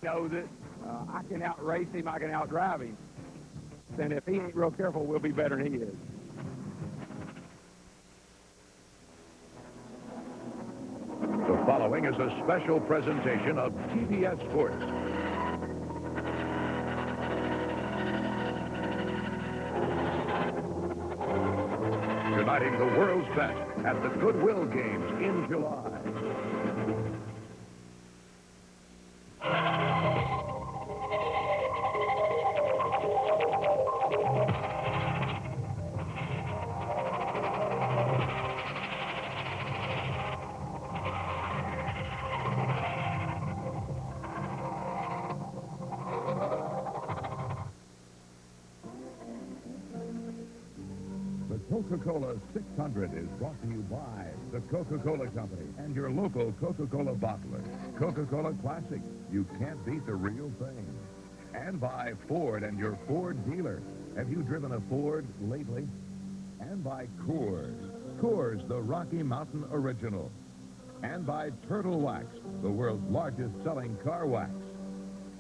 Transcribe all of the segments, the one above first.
knows it. I can outrace him. I can outdrive him. And if he ain't real careful, we'll be better than he is. The following is a special presentation of TBS Sports. Uniting the world's best at the Goodwill Games in July. The Coca-Cola 600 is brought to you by the Coca-Cola Company and your local Coca-Cola bottler. Coca-Cola Classic. You can't beat the real thing. And by Ford and your Ford dealer. Have you driven a Ford lately? And by Coors. Coors, the Rocky Mountain Original. And by Turtle Wax, the world's largest selling car wax.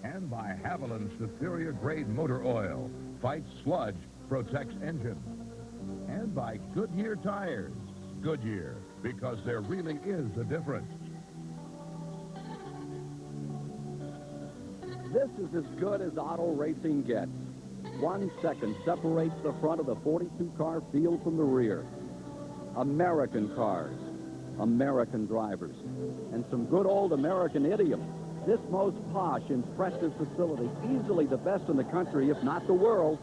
And by Haviland Superior Grade Motor Oil. Fights sludge, protects engine. And by Goodyear Tires. Goodyear, because there really is a difference. This is as good as auto racing gets. 1 second separates the front of the 42-car field from the rear. American cars, American drivers, and some good old American idiom. This most posh, impressive facility, easily the best in the country, if not the world,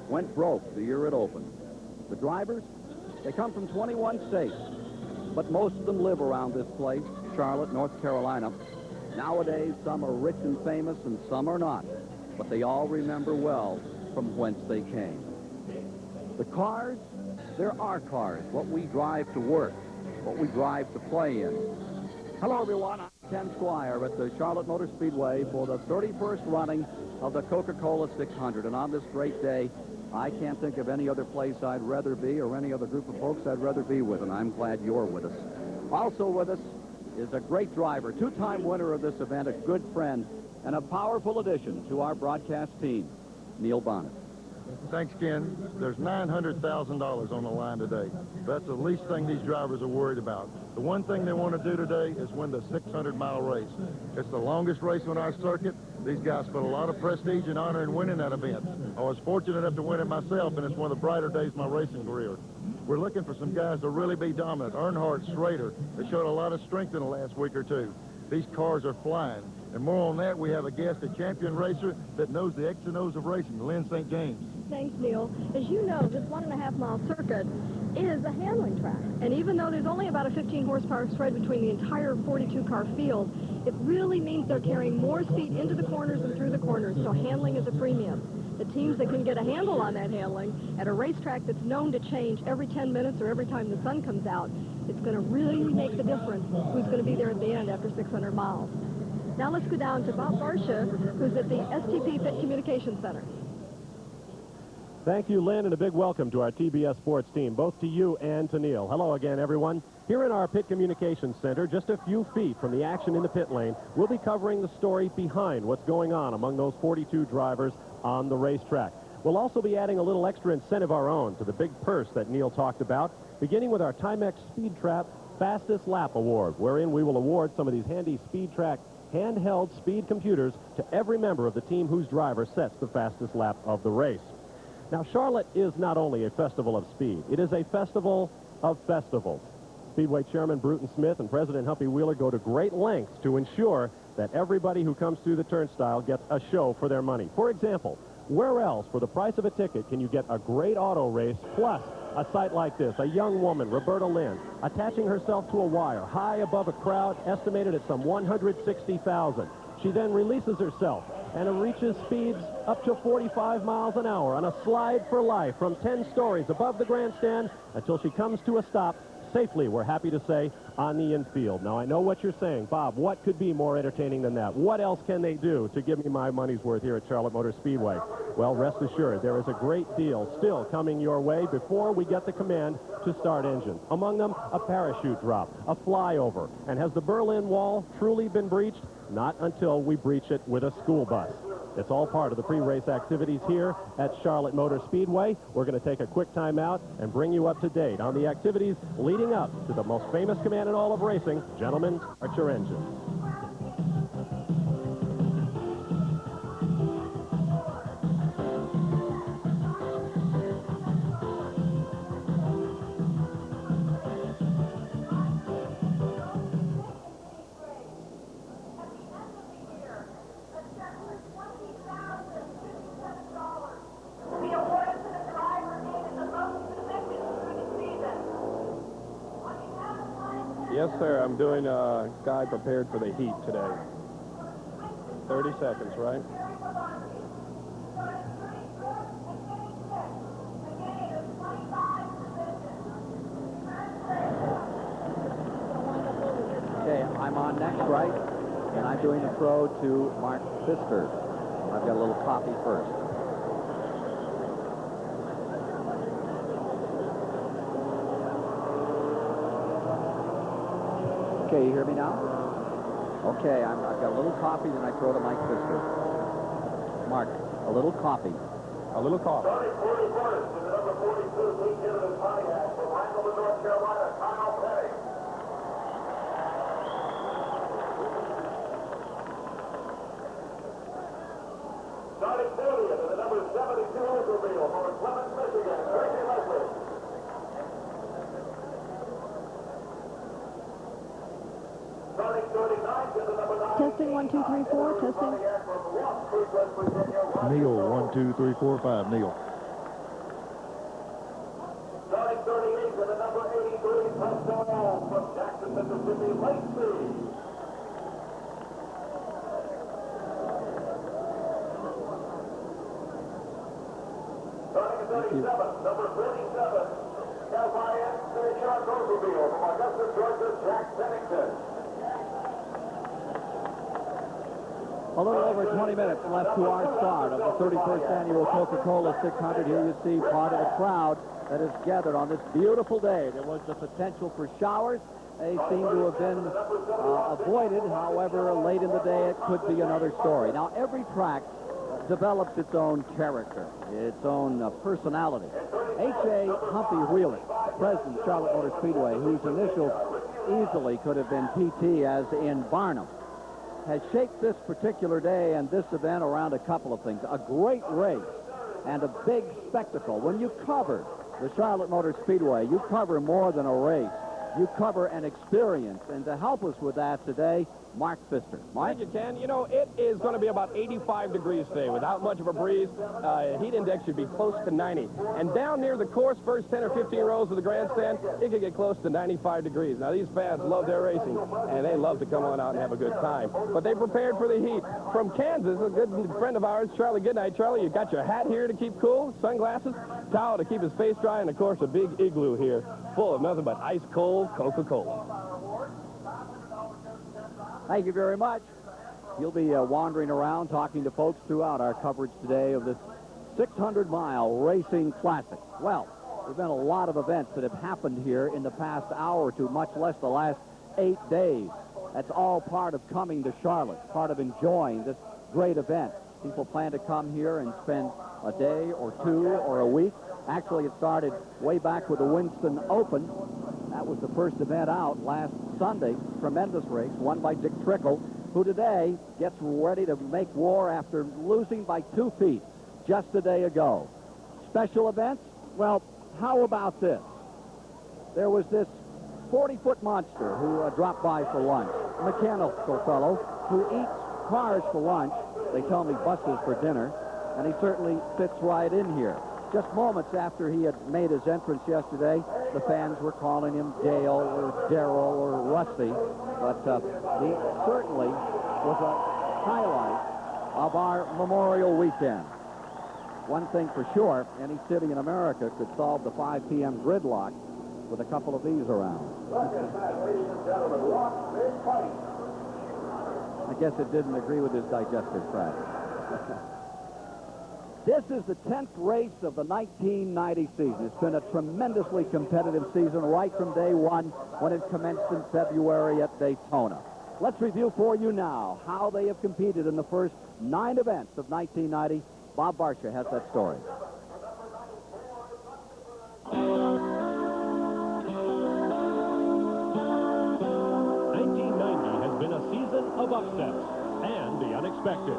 went broke the year it opened. The drivers, they come from 21 states, but most of them live around this place, Charlotte, North Carolina. Nowadays, some are rich and famous and some are not, but they all remember well from whence they came. The cars, they're our cars, what we drive to work, what we drive to play in. Hello, everyone. I'm Ken Squire at the Charlotte Motor Speedway for the 31st running of the Coca-Cola 600. And on this great day, I can't think of any other place I'd rather be or any other group of folks I'd rather be with, and I'm glad you're with us. Also with us is a great driver, two-time winner of this event, a good friend, and a powerful addition to our broadcast team, Neil Bonnet. Thanks, Ken. There's $900,000 on the line today. That's the least thing these drivers are worried about. The one thing they want to do today is win the 600-mile race. It's the longest race on our circuit. These guys put a lot of prestige and honor in winning that event. I was fortunate enough to win it myself, and it's one of the brighter days of my racing career. We're looking for some guys to really be dominant. Earnhardt, Schrader, they showed a lot of strength in the last week or two. These cars are flying. And more on that, we have a guest, a champion racer that knows the X and O's of racing, Lynn St. James. Thanks, Neil. As you know, this 1.5-mile circuit is a handling track. And even though there's only about a 15-horsepower spread between the entire 42-car field, it really means they're carrying more speed into the corners and through the corners, so handling is a premium. The teams that can get a handle on that handling at a racetrack that's known to change every 10 minutes or every time the sun comes out, it's going to really make the difference who's going to be there at the end after 600 miles. Now let's go down to Bob Barsha, who's at the STP Pit Communications Center. Thank you, Lynn, and a big welcome to our TBS Sports team, both to you and to Neil. Hello again, everyone. Here in our Pit Communications Center, just a few feet from the action in the pit lane, we'll be covering the story behind what's going on among those 42 drivers on the racetrack. We'll also be adding a little extra incentive of our own to the big purse that Neil talked about, beginning with our Timex Speed Trap Fastest Lap Award, wherein we will award some of these handy Speed Track handheld speed computers to every member of the team whose driver sets the fastest lap of the race. Now, Charlotte is not only a festival of speed, it is a festival of festivals. Speedway Chairman Bruton Smith and President Humpy Wheeler go to great lengths to ensure that everybody who comes through the turnstile gets a show for their money. For example, where else for the price of a ticket can you get a great auto race plus a sight like this? A young woman, Roberta Lynn, attaching herself to a wire high above a crowd estimated at some 160,000. She then releases herself and reaches speeds up to 45 miles an hour on a slide for life from 10 stories above the grandstand until she comes to a stop safely, we're happy to say, on the infield. Now, I know what you're saying. Bob, what could be more entertaining than that? What else can they do to give me my money's worth here at Charlotte Motor Speedway? Well, rest assured, there is a great deal still coming your way before we get the command to start engines. Among them, a parachute drop, a flyover. And has the Berlin Wall truly been breached? Not until we breach it with a school bus. It's all part of the pre-race activities here at Charlotte Motor Speedway. We're going to take a quick time out and bring you up to date on the activities leading up to the most famous command in all of racing. Gentlemen, start your engines. Yes, sir. I'm doing a guy prepared for the heat today. 30 seconds, right? Okay, I'm on next, right? And I'm doing the throw to Mark Pfister. I've got a little copy first. Okay, you hear me now? Okay, I've got a little copy, then I throw to Mike Pfister. Mark, a little copy. A little coffee. Starting 40th in the number 72 Oldsmobile for Clemens, Michigan, Tracy Leslie. Starting 39th in the number 9. Testing 1, 2, 3, 4. Testing. Neil, 1, 2, 3, 4, 5. Neil. Starting 38th in the number 83, Preston All from Jackson, Mississippi, late speed. Starting at 37th, number 47, California, Shark Oldsmobile from Augusta, Georgia, Jack Pennington. A little over 20 minutes left to our start of the 31st Annual Coca-Cola 600. Here you see part of the crowd that is gathered on this beautiful day. There was the potential for showers. They seem to have been avoided. However, late in the day, it could be another story. Now, every track develops its own character, its own personality. H.A. Humpy Wheeler, president of Charlotte Motor Speedway, whose initials easily could have been P.T. as in Barnum, has shaped this particular day and this event around a couple of things. A great race and a big spectacle. When you cover the Charlotte Motor Speedway, you cover more than a race. You cover an experience. And to help us with that today, Mark Pfister. Mike? Thank you, Ken. You know, it is going to be about 85 degrees today without much of a breeze. Heat index should be close to 90. And down near the course, first 10 or 15 rows of the grandstand, it could get close to 95 degrees. Now, these fans love their racing, and they love to come on out and have a good time. But they prepared for the heat. From Kansas, a good friend of ours, Charlie. Good night, Charlie. You got your hat here to keep cool, sunglasses, towel to keep his face dry, and, of course, a big igloo here full of nothing but ice-cold Coca-Cola. Thank you very much. You'll be wandering around talking to folks throughout our coverage today of this 600-mile racing classic. Well, there have been a lot of events that have happened here in the past hour or two, much less the last 8 days. That's all part of coming to Charlotte, part of enjoying this great event. People plan to come here and spend a day or two or a week. Actually, it started way back with the Winston Open. That was the first event out last Sunday. Tremendous race, won by Dick Trickle, who today gets ready to make war after losing by 2 feet just a day ago. Special events? Well, how about this? There was this 40-foot monster who dropped by for lunch, a mechanical fellow who eats cars for lunch. They tell me buses for dinner, and he certainly fits right in here. Just moments after he had made his entrance yesterday, the fans were calling him Dale or Darryl or Rusty, but he certainly was a highlight of our Memorial Weekend. One thing for sure, any city in America could solve the 5 p.m. gridlock with a couple of these around. Second match, ladies and gentlemen, Rock Big Fight. I guess it didn't agree with his digestive tract. This is the 10th race of the 1990 season. It's been a tremendously competitive season right from day one when it commenced in February at Daytona. Let's review for you now how they have competed in the first 9 events of 1990. Bob Barcia has that story. 1990 has been a season of upsets and the unexpected.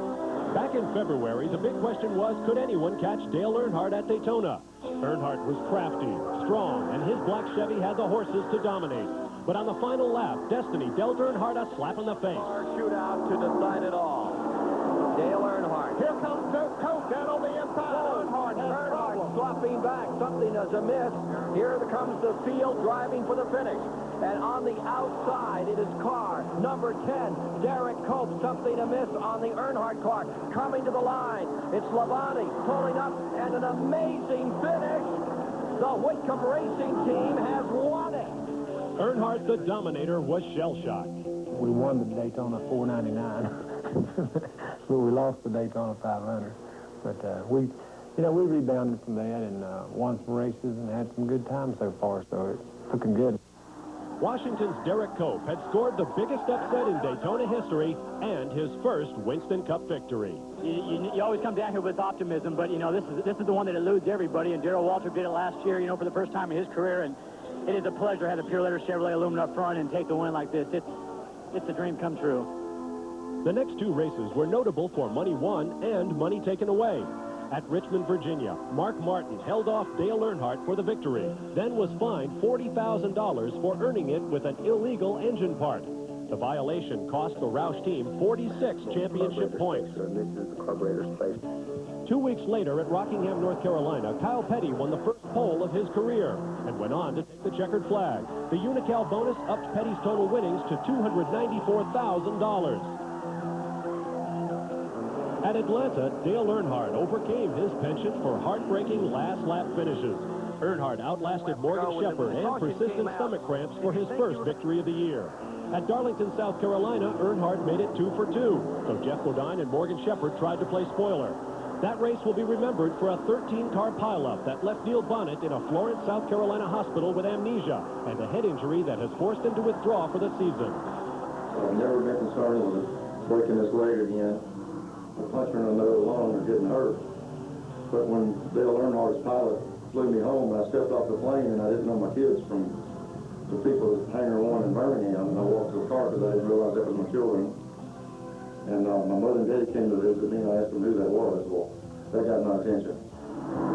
Back in February, the big question was, could anyone catch Dale Earnhardt at Daytona? Earnhardt was crafty, strong, and his black Chevy had the horses to dominate. But on the final lap, destiny dealt Earnhardt a slap in the face. Our shootout to decide it all. Dale Earnhardt. Here comes Dirk Coke down on the inside. Earnhardt swapping back. Something is amiss. Here comes the field driving for the finish. And on the outside, it is car number 10, Derek Cope. Something amiss on the Earnhardt car. Coming to the line, it's Labonte pulling up, and an amazing finish. The Whitcomb Racing Team has won it. Earnhardt, the dominator, was shell-shocked. We won the Daytona 499, but we lost the Daytona 500. But we rebounded from that and won some races and had some good times so far, so it's looking good. Washington's Derek Cope had scored the biggest upset in Daytona history and his first Winston Cup victory. You always come down here with optimism, but, this is the one that eludes everybody, and Darrell Waltrip did it last year, for the first time in his career, and it is a pleasure to have the Pure Letter Chevrolet aluminum up front and take the win like this. It's a dream come true. The next 2 races were notable for money won and money taken away. At Richmond, Virginia, Mark Martin held off Dale Earnhardt for the victory, then was fined $40,000 for earning it with an illegal engine part. The violation cost the Roush team 46 championship points. 2 weeks later at Rockingham, North Carolina, Kyle Petty won the first pole of his career and went on to take the checkered flag. The Unocal bonus upped Petty's total winnings to $294,000. At Atlanta, Dale Earnhardt overcame his penchant for heartbreaking last-lap finishes. Earnhardt outlasted Morgan Shepherd and persistent stomach cramps for his first victory of the year. At Darlington, South Carolina, Earnhardt made it 2 for 2, so Jeff Bodine and Morgan Shepherd tried to play spoiler. That race will be remembered for a 13-car pileup that left Neil Bonnet in a Florence, South Carolina hospital with amnesia and a head injury that has forced him to withdraw for the season. I've never been concerned with breaking this leg again. The puncher in another lung or getting hurt. But when Dale Earnhardt's pilot flew me home and I stepped off the plane and I didn't know my kids from the people at Hangar 1 in Birmingham, and I walked to the car because I didn't realize that was my children. And my mother and daddy came to visit me and I asked them who that was. Well, that got my attention.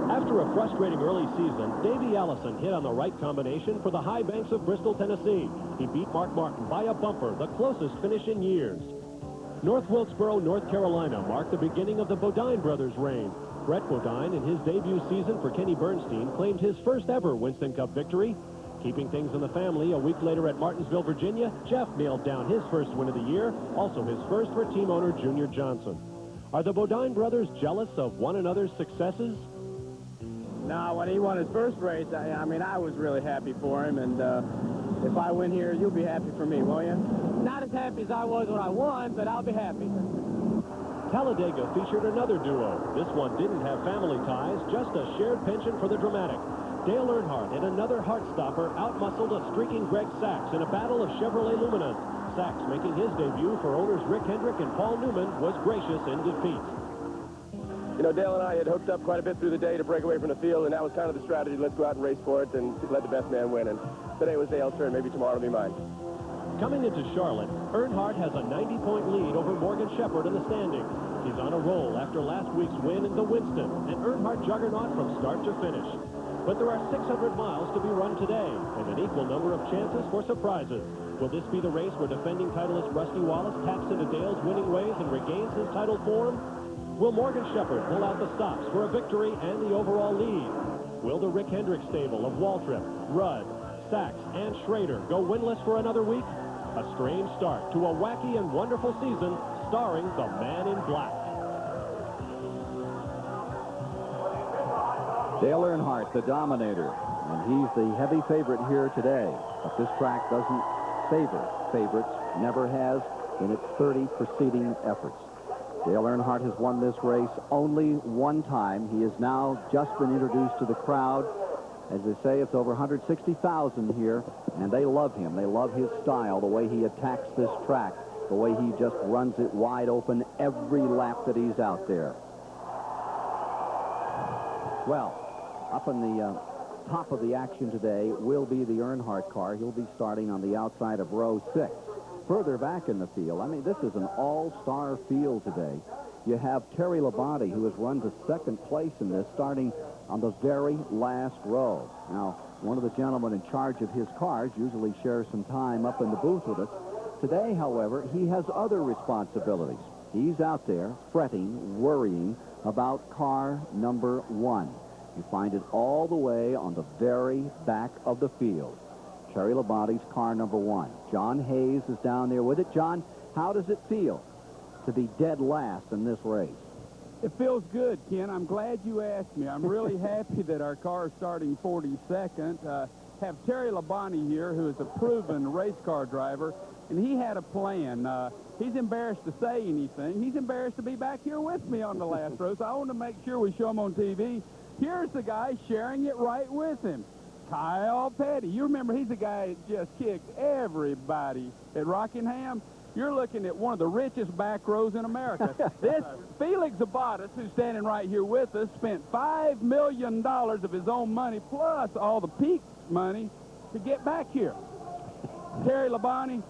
After a frustrating early season, Davey Allison hit on the right combination for the high banks of Bristol, Tennessee. He beat Mark Martin by a bumper, the closest finish in years. North Wilkesboro, North Carolina marked the beginning of the Bodine brothers' reign. Brett Bodine, in his debut season for Kenny Bernstein, claimed his first ever Winston Cup victory. Keeping things in the family, a week later at Martinsville, Virginia, Jeff nailed down his first win of the year, also his first for team owner Junior Johnson. Are the Bodine brothers jealous of one another's successes? No, when he won his first race, I was really happy for him, and if I win here, you'll be happy for me, won't you? Not as happy as I was when I won, but I'll be happy. Talladega featured another duo. This one didn't have family ties, just a shared penchant for the dramatic. Dale Earnhardt and another heart-stopper outmuscled a streaking Greg Sachs in a battle of Chevrolet Luminas. Sachs, making his debut for owners Rick Hendrick and Paul Newman, was gracious in defeat. Dale and I had hooked up quite a bit through the day to break away from the field, and that was kind of the strategy. Let's go out and race for it and let the best man win. And today was Dale's turn. Maybe tomorrow will be mine. Coming into Charlotte, Earnhardt has a 90-point lead over Morgan Shepherd in the standings. He's on a roll after last week's win in the Winston, an Earnhardt juggernaut from start to finish. But there are 600 miles to be run today, and an equal number of chances for surprises. Will this be the race where defending titleist Rusty Wallace taps into Dale's winning ways and regains his title form? Will Morgan Shepherd pull out the stops for a victory and the overall lead? Will the Rick Hendrick stable of Waltrip, Rudd, Sachs, and Schrader go winless for another week? A strange start to a wacky and wonderful season starring the Man in Black. Dale Earnhardt, the dominator. And he's the heavy favorite here today. But this track doesn't favor favorites, never has in its 30 preceding efforts. Dale Earnhardt has won this race only one time. He has now just been introduced to the crowd. As they say, it's over 160,000 here, and they love him. They love his style, the way he attacks this track, the way he just runs it wide open every lap that he's out there. Well, up in the top of the action today will be the Earnhardt car. He'll be starting on the outside of row 6. Further back in the field, I mean, this is an all-star field today. You have Terry Labonte, who has run to second place in this, starting on the very last row. Now, one of the gentlemen in charge of his cars usually shares some time up in the booth with us. Today, however, he has other responsibilities. He's out there fretting, worrying about car number 1. You find it all the way on the very back of the field. Terry Labonte's car number 1. John Hayes is down there with it. John, how does it feel to be dead last in this race? It feels good, Ken. I'm glad you asked me. I'm really happy that our car is starting 42nd. Have Terry Labonte here, who is a proven race car driver, and he had a plan. He's embarrassed to say anything. He's embarrassed to be back here with me on the last row, so I want to make sure we show him on TV. Here's the guy sharing it right with him, Kyle Petty. You remember he's the guy that just kicked everybody at Rockingham. You're looking at one of the richest back rows in America. This Felix Zabatas, who's standing right here with us, spent $5 million of his own money plus all the peak money to get back here. Terry Labonte,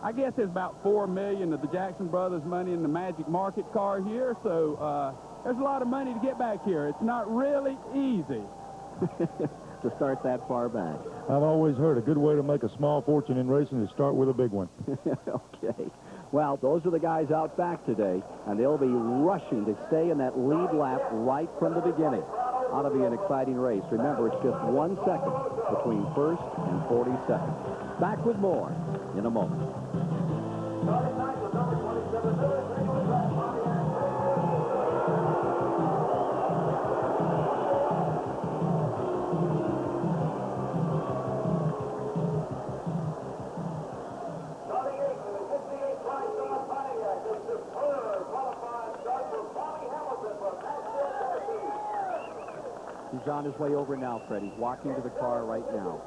I guess there's about $4 million of the Jackson Brothers money in the Magic Market car here, so there's a lot of money to get back here. It's not really easy. To start that far back. I've always heard a good way to make a small fortune in racing is start with a big one. Okay. Well, those are the guys out back today, and they'll be rushing to stay in that lead lap right from the beginning. Ought to be an exciting race. Remember, it's just 1 second between first and 42nd. Back with more in a moment. He's on his way over now, Fred. He's walking to the car right now.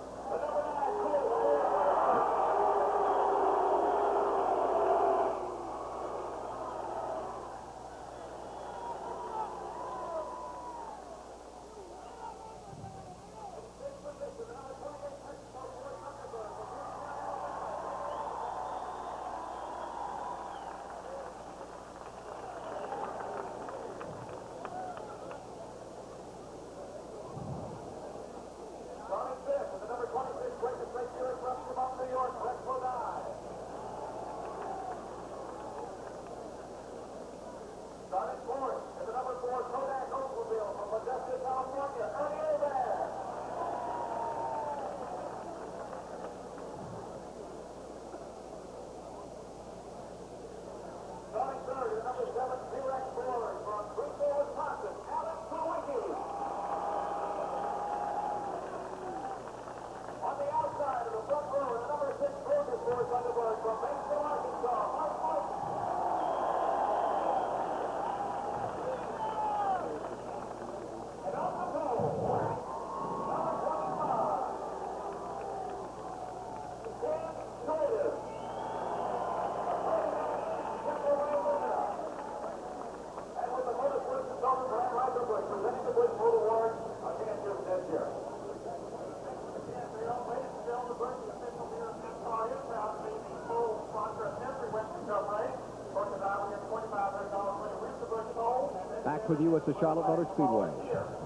Back with you at the Charlotte Motor Speedway.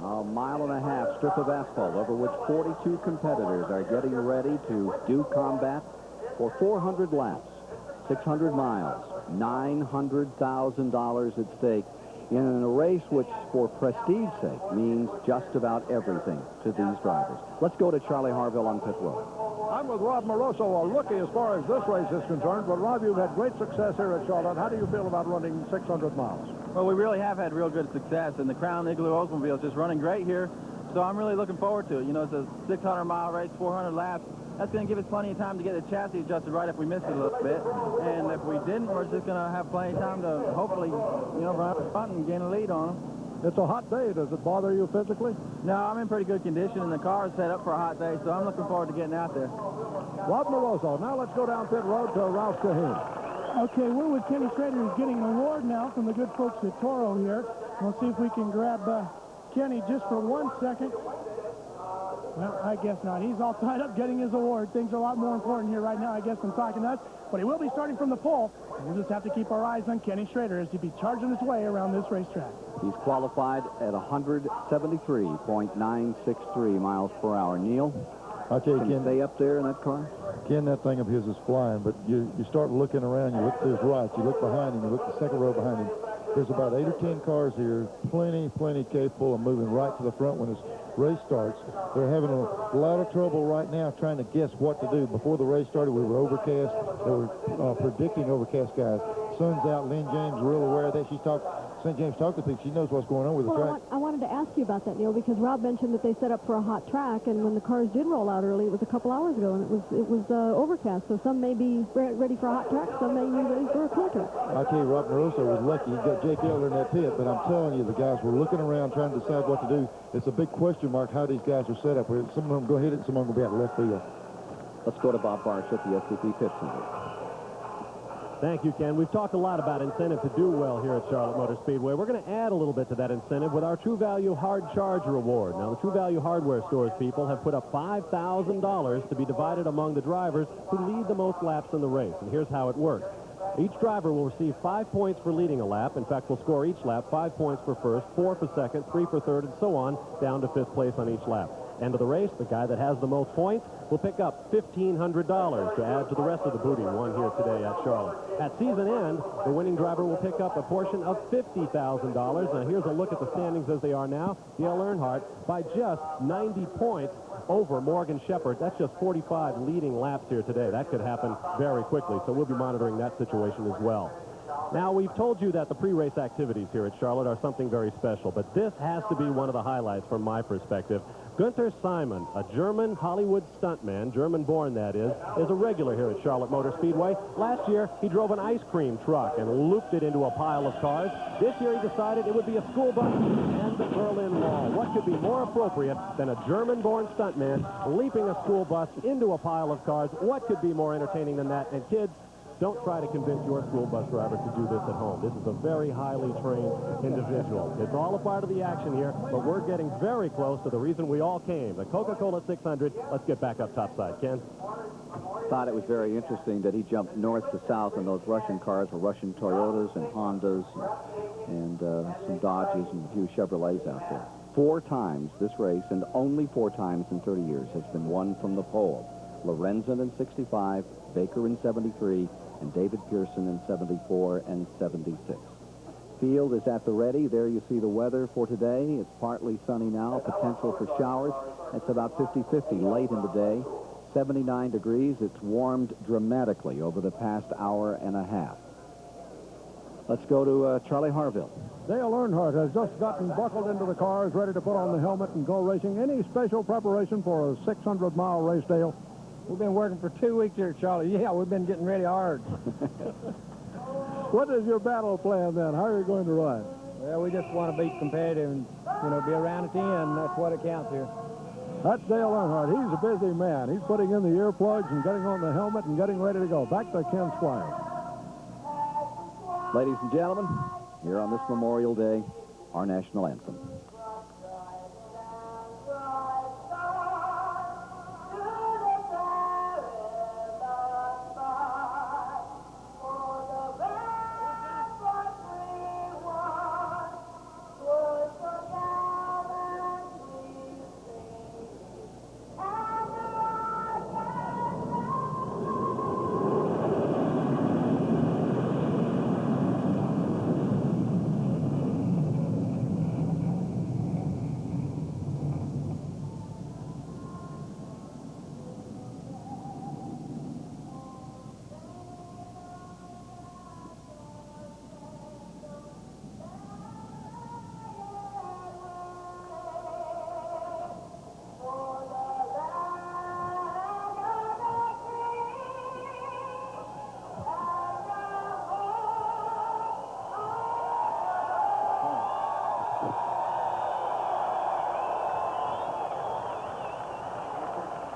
A mile and a half strip of asphalt over which 42 competitors are getting ready to do combat for 400 laps, 600 miles, $900,000 at stake in a race which, for prestige's sake, means just about everything to these drivers. Let's go to Charlie Harville on pit road. I'm with Rob Moroso, a rookie as far as this race is concerned. But, Rob, you've had great success here at Charlotte. How do you feel about running 600 miles? Well, we really have had real good success, and the Crown Igloo Oldsmobile is just running great here. so I'm really looking forward to it. You know, it's a 600-mile race, 400 laps. That's going to give us plenty of time to get the chassis adjusted right if we miss it a little bit. And if we didn't, we're just going to have plenty of time to hopefully, you know, run up front and gain a lead on them. It's a hot day. Does it bother you physically? No, I'm in pretty good condition, and the car is set up for a hot day, so I'm looking forward to getting out there. Rob Moroso. Now let's go down pit road to Ralph Shaheen. Okay, we're with Kenny Schrader, who's getting an award now from the good folks at Toro here. We'll see if we can grab Kenny just for 1 second. Well, I guess not. He's all tied up getting his award. Things are a lot more important here right now, I guess, than talking to us. But he will be starting from the pole. We'll just have to keep our eyes on Kenny Schrader as he be charging his way around this racetrack. He's qualified at 173.963 miles per hour. Neil, I tell you, can you stay up there in that car? Ken, that thing of his is flying, but you start looking around, you look to his right, you look behind him, you look the second row behind him. There's about 8 or 10 cars here, plenty capable of moving right to the front when this race starts. They're having a lot of trouble right now trying to guess what to do. Before the race started, we were overcast. They were predicting overcast skies. Sun's out. Lynn James is real aware of that. St. James talked to people. She knows what's going on with the track. I wanted to ask you about that, Neil, because Rob mentioned that they set up for a hot track, and when the cars did roll out early, it was a couple hours ago, and it was overcast. So some may be ready for a hot track, some may be ready for a cool track. I tell you, Rob Moroso was lucky. He got Jake Elder in that pit, but I'm telling you, the guys were looking around trying to decide what to do. It's a big question mark how these guys are set up. Some of them go hit it, some of them will be out left field. Let's go to Bob Barsh at the SCP Pit Center. Thank you, Ken. We've talked a lot about incentive to do well here at Charlotte Motor Speedway. We're going to add a little bit to that incentive with our True Value Hard Charge Reward. Now, the True Value Hardware Stores people have put up $5,000 to be divided among the drivers who lead the most laps in the race. And here's how it works. Each driver will receive 5 points for leading a lap. In fact, we'll score each lap 5 points for first, 4 for second, 3 for third, and so on, down to 5th place on each lap. End of the race, the guy that has the most points will pick up $1,500 to add to the rest of the booty won here today at Charlotte. At season end, the winning driver will pick up a portion of $50,000. Now, here's a look at the standings as they are now. Dale Earnhardt by just 90 points over Morgan Shepherd. That's just 45 leading laps here today. That could happen very quickly, so we'll be monitoring that situation as well. Now, we've told you that the pre-race activities here at Charlotte are something very special, but this has to be one of the highlights from my perspective. Günther Simon, a German Hollywood stuntman, German-born that is a regular here at Charlotte Motor Speedway. Last year, he drove an ice cream truck and looped it into a pile of cars. This year, he decided it would be a school bus and the Berlin Wall. What could be more appropriate than a German-born stuntman leaping a school bus into a pile of cars? What could be more entertaining than that? And kids, don't try to convince your school bus driver to do this at home. This is a very highly trained individual. It's all a part of the action here, but we're getting very close to the reason we all came, the Coca-Cola 600. Let's get back up topside. Ken? Thought it was very interesting that he jumped north to south, and those Russian cars were Russian Toyotas and Hondas and some Dodges and a few Chevrolets out there. 4 times this race, and only 4 times in 30 years, has been won from the pole. Lorenzen in 65, Baker in 73, and David Pearson in 74 and 76. Field is at the ready. There you see the weather for today. It's partly sunny now, potential for showers. It's about 50-50 late in the day. 79 degrees. It's warmed dramatically over the past hour and a half. Let's go to Charlie Harville. Dale Earnhardt has just gotten buckled into the car, is ready to put on the helmet and go racing. Any special preparation for a 600-mile race, Dale? We've been working for 2 weeks here, Charlie. Yeah, we've been getting ready hard. What is your battle plan, then? How are you going to ride? Well, we just want to be competitive and, you know, be around at the end. That's what it counts here. That's Dale Earnhardt. He's a busy man. He's putting in the earplugs and getting on the helmet and getting ready to go. Back to Ken Squires. Ladies and gentlemen, here on this Memorial Day, our national anthem.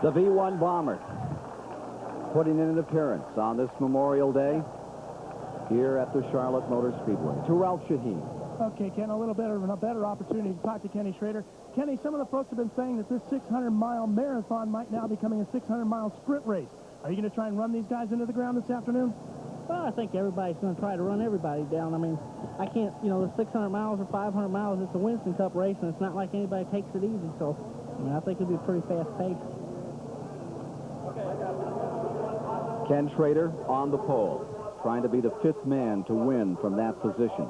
The V1 Bomber putting in an appearance on this Memorial Day here at the Charlotte Motor Speedway. To Ralph Shaheen. Okay, Ken, a better opportunity to talk to Kenny Schrader. Kenny, some of the folks have been saying that this 600-mile marathon might now be becoming a 600-mile sprint race. Are you going to try and run these guys into the ground this afternoon? Well, I think everybody's going to try to run everybody down. I mean, I can't, the 600 miles or 500 miles, it's a Winston Cup race, and it's not like anybody takes it easy. So, I mean, I think it'll be pretty fast pace. Ken Schrader on the pole, trying to be the 5th man to win from that position.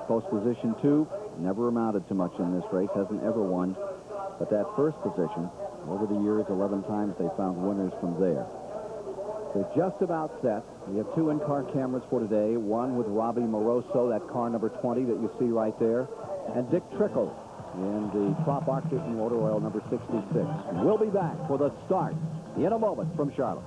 Post position 2 never amounted to much in this race, hasn't ever won. But that first position, over the years, 11 times they found winners from there. They're just about set. We have 2 in-car cameras for today, one with Robbie Moroso, that car number 20 that you see right there, and Dick Trickle in the Trop Arctic motor oil number 66. We'll be back for the start in a moment from Charlotte.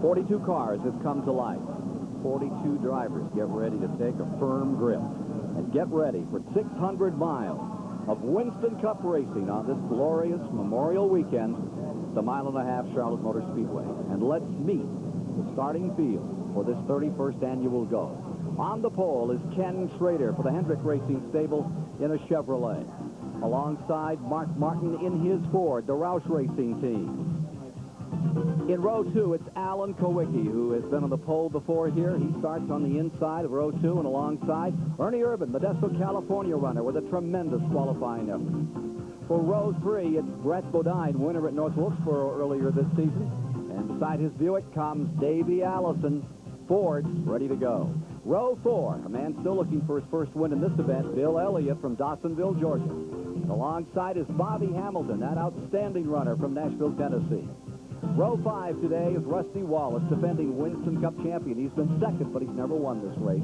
42 cars have come to life. 42 drivers get ready to take a firm grip and get ready for 600 miles of Winston Cup racing on this glorious Memorial weekend, the 1.5-mile Charlotte Motor Speedway. And let's meet the starting field for this 31st annual go. On the pole is Ken Schrader for the Hendrick Racing Stable in a Chevrolet. Alongside Mark Martin in his Ford, the Roush Racing team. In row 2, it's Alan Kowicki, who has been on the pole before here. He starts on the inside of row 2 and alongside Ernie Urban, the Modesto, California runner, with a tremendous qualifying effort. For row 3, it's Brett Bodine, winner at North Wilkesboro earlier this season. And beside his Buick comes Davey Allison, Ford, ready to go. Row 4, a man still looking for his first win in this event, Bill Elliott from Dawsonville, Georgia. And alongside is Bobby Hamilton, that outstanding runner from Nashville, Tennessee. Row 5 today is Rusty Wallace, defending Winston Cup champion. He's been second, but he's never won this race.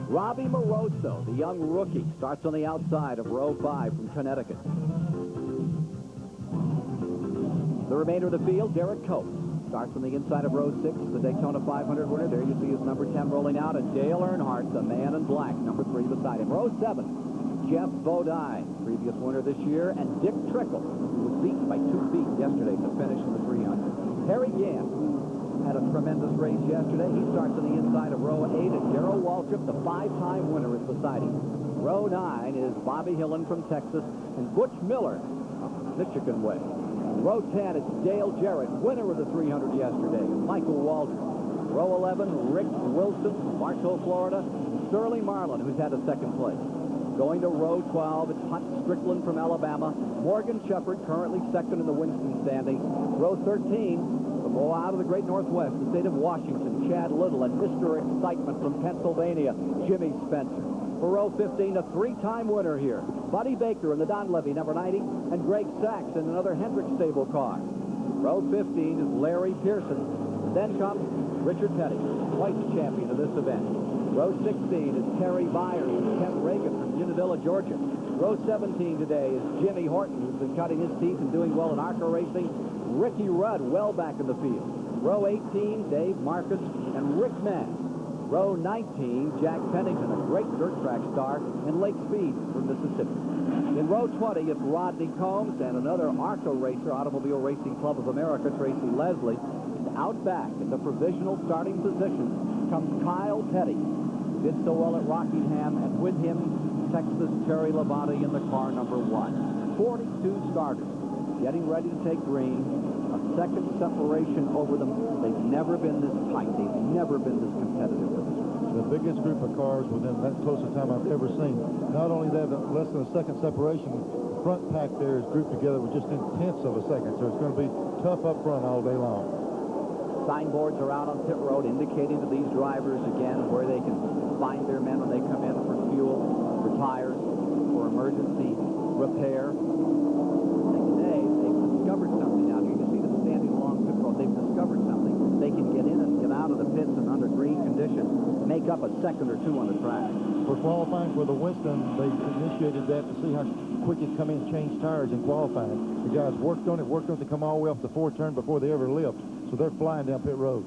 Robbie Moroso, the young rookie, starts on the outside of row 5 from Connecticut. The remainder of the field, Derek Coates starts on the inside of row 6, the Daytona 500 winner. There you see his number 10 rolling out, and Dale Earnhardt, the man in black, number 3 beside him. Row 7, Jeff Bodine, previous winner this year, and Dick Trickle, who was beaten by 2 feet yesterday to finish in the 300. Harry Gant, who had a tremendous race yesterday, he starts on the inside of row 8, and Darrell Waltrip, the 5-time winner, is beside him. Row 9 is Bobby Hillen from Texas, and Butch Miller, Michigan way. Row 10, it's Dale Jarrett, winner of the 300 yesterday, Michael Waldron. Row 11, Rick Wilson from Bartow, Florida. Sterling Marlin, who's had a second place. Going to row 12, it's Hunt Strickland from Alabama. Morgan Shepherd, currently second in the Winston standings. Row 13, the boy out of the great Northwest, the state of Washington, Chad Little, and Mr. Excitement from Pennsylvania, Jimmy Spencer. For row 15, a three-time winner here, Buddy Baker in the Don Levy, number 90, and Greg Sachs in another Hendrick stable car. Row 15 is Larry Pearson. Then comes Richard Petty, twice champion of this event. Row 16 is Terry Byers and Ken Reagan from Unadilla, Georgia. Row 17 today is Jimmy Horton, who's been cutting his teeth and doing well in ARCA racing. Ricky Rudd, well back in the field. Row 18, Dave Marcus and Rick Mass. Row 19, Jack Pennington, a great dirt track star in Lake Speed from Mississippi. In row 20, it's Rodney Combs and another ARCA racer, Automobile Racing Club of America, Tracy Leslie. Out back in the provisional starting position comes Kyle Petty, who did so well at Rockingham, and with him, Texas Terry Labonte in the car number 1. 42 starters getting ready to take green. A second separation over them. They've never been this tight. They've never been this competitive with us. The biggest group of cars within that close a time I've ever seen. Not only that, but less than a second separation. The front pack there is grouped together with just in tenths of a second, so it's going to be tough up front all day long. Signboards are out on pit road indicating to these drivers again where they can find their men when they come in for fuel, for tires, for emergency repair. And today, they've discovered something out here. You can see them standing along pit road. They've discovered something. They can get in and get out of the pits and under green conditions, make up a second or two on the track. For qualifying for the Winston, they initiated that to see how quick it come in and change tires in qualifying. The guys worked on it to come all the way off the four-turn before they ever lift. So they're flying down pit road.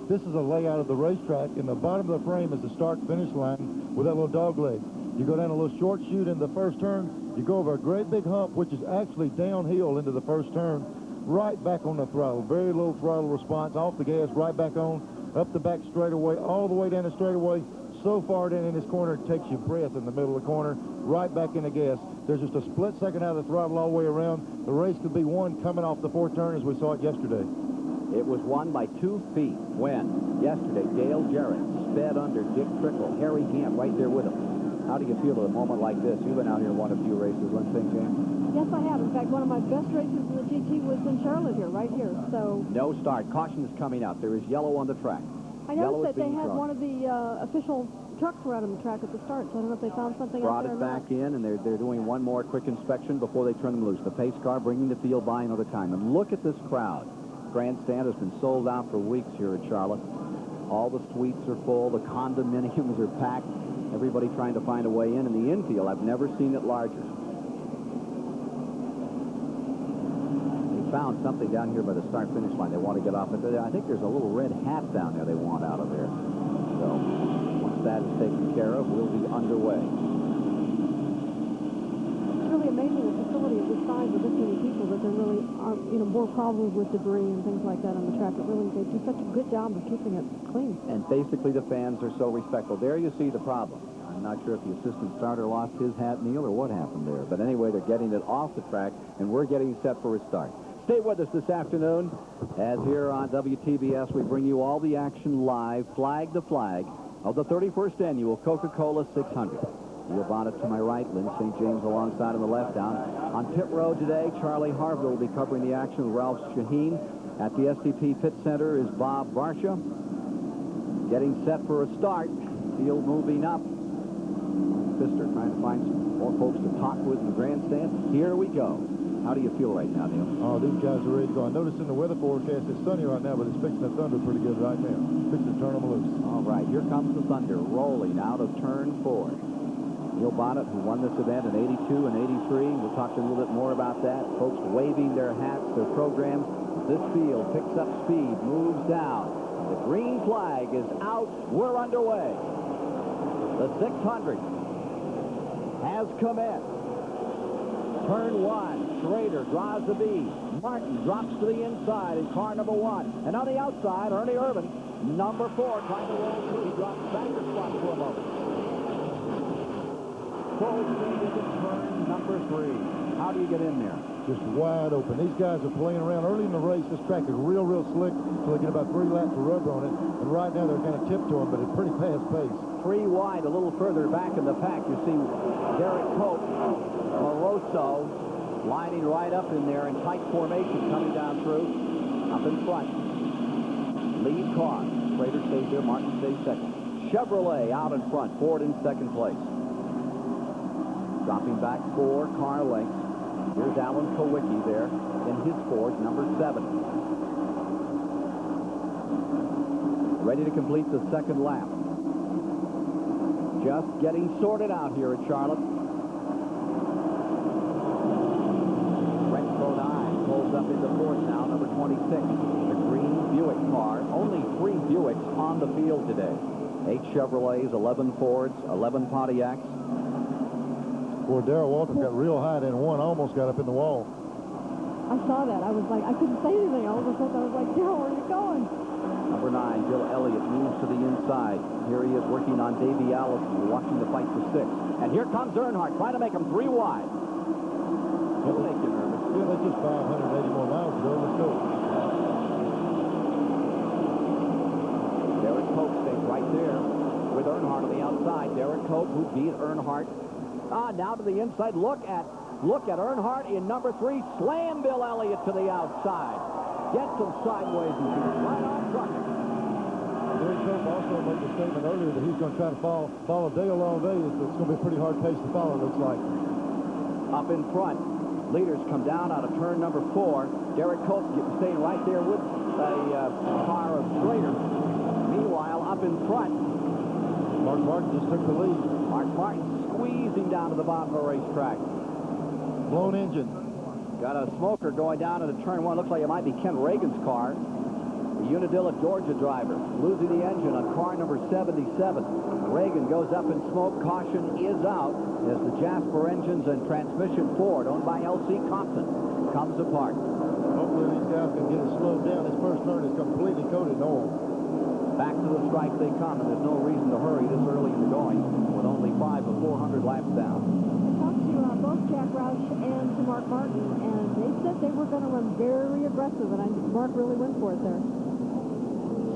This is a layout of the racetrack. In the bottom of the frame is the start-finish line with that little dog leg. You go down a little short chute in the first turn. You go over a great big hump, which is actually downhill into the first turn, right back on the throttle. Very low throttle response, off the gas, right back on, up the back straightaway, all the way down the straightaway, so far down in this corner, it takes your breath in the middle of the corner, right back in the gas. There's just a split second out of the throttle all the way around. The race could be won coming off the fourth turn as we saw it yesterday. It was won by 2 feet when, yesterday, Dale Jarrett sped under Dick Trickle, Harry Gant right there with him. How do you feel at a moment like this? You've been out here and won a few races, Lynn St. James. Yes, I have. In fact, one of my best races in the GT was in Charlotte here, right here. So no start. Caution is coming out. There is yellow on the track. I noticed that they had one of the official trucks around on the track at the start, so I don't know if they found something Brought out there it back in, and they're doing one more quick inspection before they turn them loose. The pace car bringing the field by another time. And look at this crowd. Grandstand has been sold out for weeks here at Charlotte. All the suites are full. The condominiums are packed. Everybody trying to find a way in. And the infield, I've never seen it larger. They found something down here by the start-finish line they want to get off. I think there's a little red hat down there they want out of there. So once that is taken care of, we'll be underway. It's really amazing a facility of this size with this many people that there really are, more problems with debris and things like that on the track. It really, they do such a good job of keeping it clean. And basically the fans are so respectful. There you see the problem. I'm not sure if the assistant starter lost his hat, Neil, or what happened there. But anyway, they're getting it off the track, and we're getting set for a start. Stay with us this afternoon, as here on WTBS we bring you all the action live, flag to flag, of the 31st Annual Coca-Cola 600. Neil Bonnet to my right, Lynn St. James alongside on the left. Down on pit road today, Charlie Harville will be covering the action with Ralph Shaheen. At the STP Pit Center is Bob Barsha. Getting set for a start. Field moving up. Pfister trying to find some more folks to talk with in the grandstand. Here we go. How do you feel right now, Neil? Oh, these guys are ready to go. I noticed in the weather forecast it's sunny right now, but it's fixing to thunder pretty good right now. Fixing to turn them loose. All right, here comes the thunder rolling out of turn 4. Neil Bonnet, who won this event in 82 and 83. We'll talk a little bit more about that. Folks waving their hats, their programs. This field picks up speed, moves down. The green flag is out. We're underway. The 600 has commenced. Turn 1, Schrader draws the B. Martin drops to the inside in car number 1. And on the outside, Ernie Irvin, number 4, trying to roll through. He drops back to front for a moment. Full speed into turn number 3. How do you get in there? just wide open. These guys are playing around early in the race. This track is real, real slick, so they get about 3 laps of rubber on it. And right now they're kind of tiptoeing, but at a pretty fast pace. 3 wide, a little further back in the pack. You see Derek Cope, Moroso, lining right up in there in tight formation coming down through. Up in front. Lead car. Schrader stays there. Martin stays second. Chevrolet out in front. Ford in second place. Dropping back 4 car lengths. Here's Alan Kowicki there in his Ford, number 7. Ready to complete the second lap. Just getting sorted out here at Charlotte. Brent Bodine pulls up into 4th now, number 26. The green Buick car. Only 3 Buicks on the field today. 8 Chevrolets, 11 Fords, 11 Pontiacs. Boy, Darrell Waltrip got real high, and one almost got up in the wall. I saw that. I was like, I couldn't say anything. All of a sudden, I was like, Darrell, where are you going? Number 9, Bill Elliott moves to the inside. Here he is working on Davey Allison, watching the fight for 6. And here comes Earnhardt, trying to make him 3 wide. He'll make you nervous. Yeah, that's just 580 more miles to go. Let's go. Derek Cope stays right there with Earnhardt on the outside. Derek Cope, who beat Earnhardt. Now to the inside. Look at Earnhardt in number 3. Slam Bill Elliott to the outside. Gets him sideways and he's right on trucking. Derek Cope also made the statement earlier that he's going to try to follow Dale all day. It's going to be a pretty hard pace to follow, it looks like. Up in front. Leaders come down out of turn number 4. Derek Cope staying right there with a car of Schrader. Meanwhile, up in front, Mark Martin just took the lead. Mark Martin squeezing down to the bottom of the racetrack. Blown engine. Got a smoker going down into turn 1. Looks like it might be Kent Reagan's car. The Unadilla, Georgia driver losing the engine on car number 77. Reagan goes up in smoke. Caution is out as the Jasper engines and transmission Ford, owned by L.C. Compton, comes apart. Hopefully these guys can get it slowed down. This first turn is completely coated in oil. Back to the stripe they come, and there's no reason to hurry this early in the going with only 5 of 400 laps down. I talked to both Jack Roush and to Mark Martin, and they said they were going to run very aggressive, and Mark really went for it there.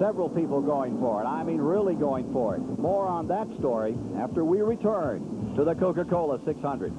Several people going for it. I mean, really going for it. More on that story after we return to the Coca-Cola 600.